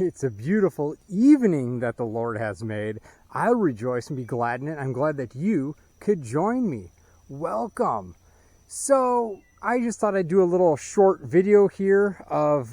It's a beautiful evening that the Lord has made. I'll rejoice and be glad in it. I'm glad that you could join me. Welcome. So I just thought I'd do a little short video here of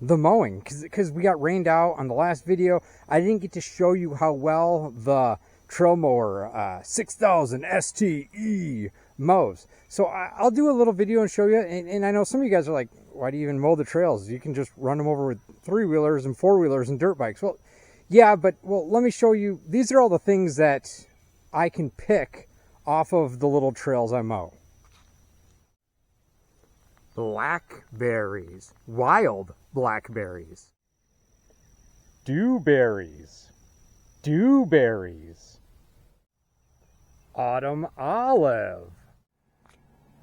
the mowing because we got rained out on the last video. I didn't get to show you how well the Trailmower 6000 STE mows. So I'll do a little video and show you. And I know some of you guys are like, why do you even mow the trails? You can just run them over with three-wheelers and four-wheelers and dirt bikes. Well, yeah, but let me show you. These are all the things that I can pick off of the little trails I mow. Blackberries, wild blackberries. Dewberries, dewberries. Autumn olive,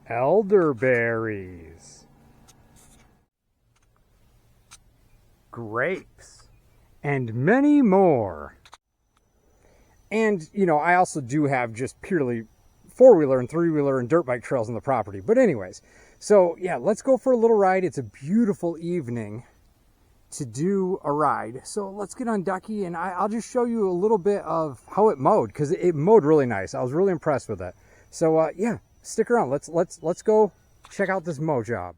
elderberries. Grapes, and many more. And, you know, I also do have just purely four-wheeler and three-wheeler and dirt bike trails on the property. But anyways, so yeah, let's go for a little ride. It's a beautiful evening to do a ride. So let's get on Ducky and I'll just show you a little bit of how it mowed, because it mowed really nice. I was really impressed with it. So yeah, stick around. Let's go check out this mow job.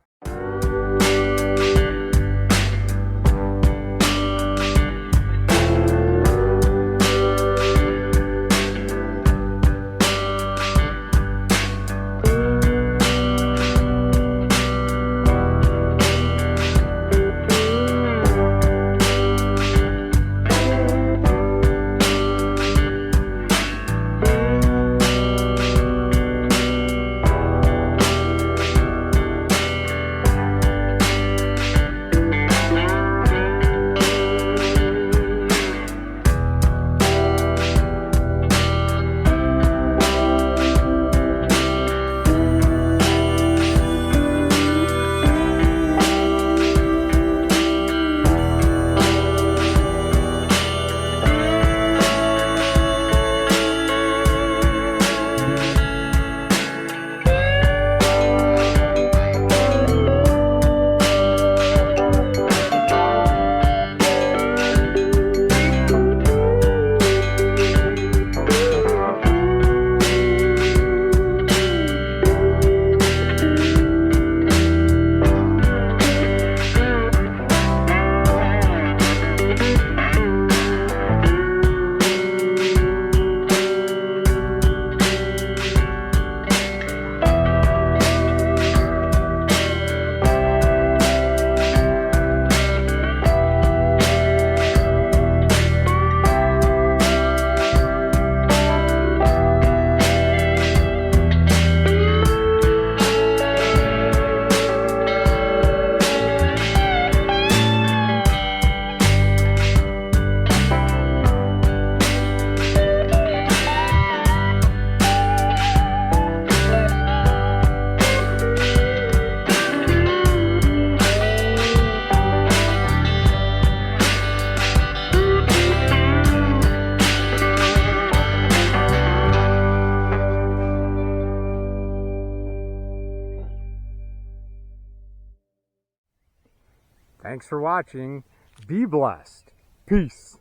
Thanks for watching. Be blessed. Peace.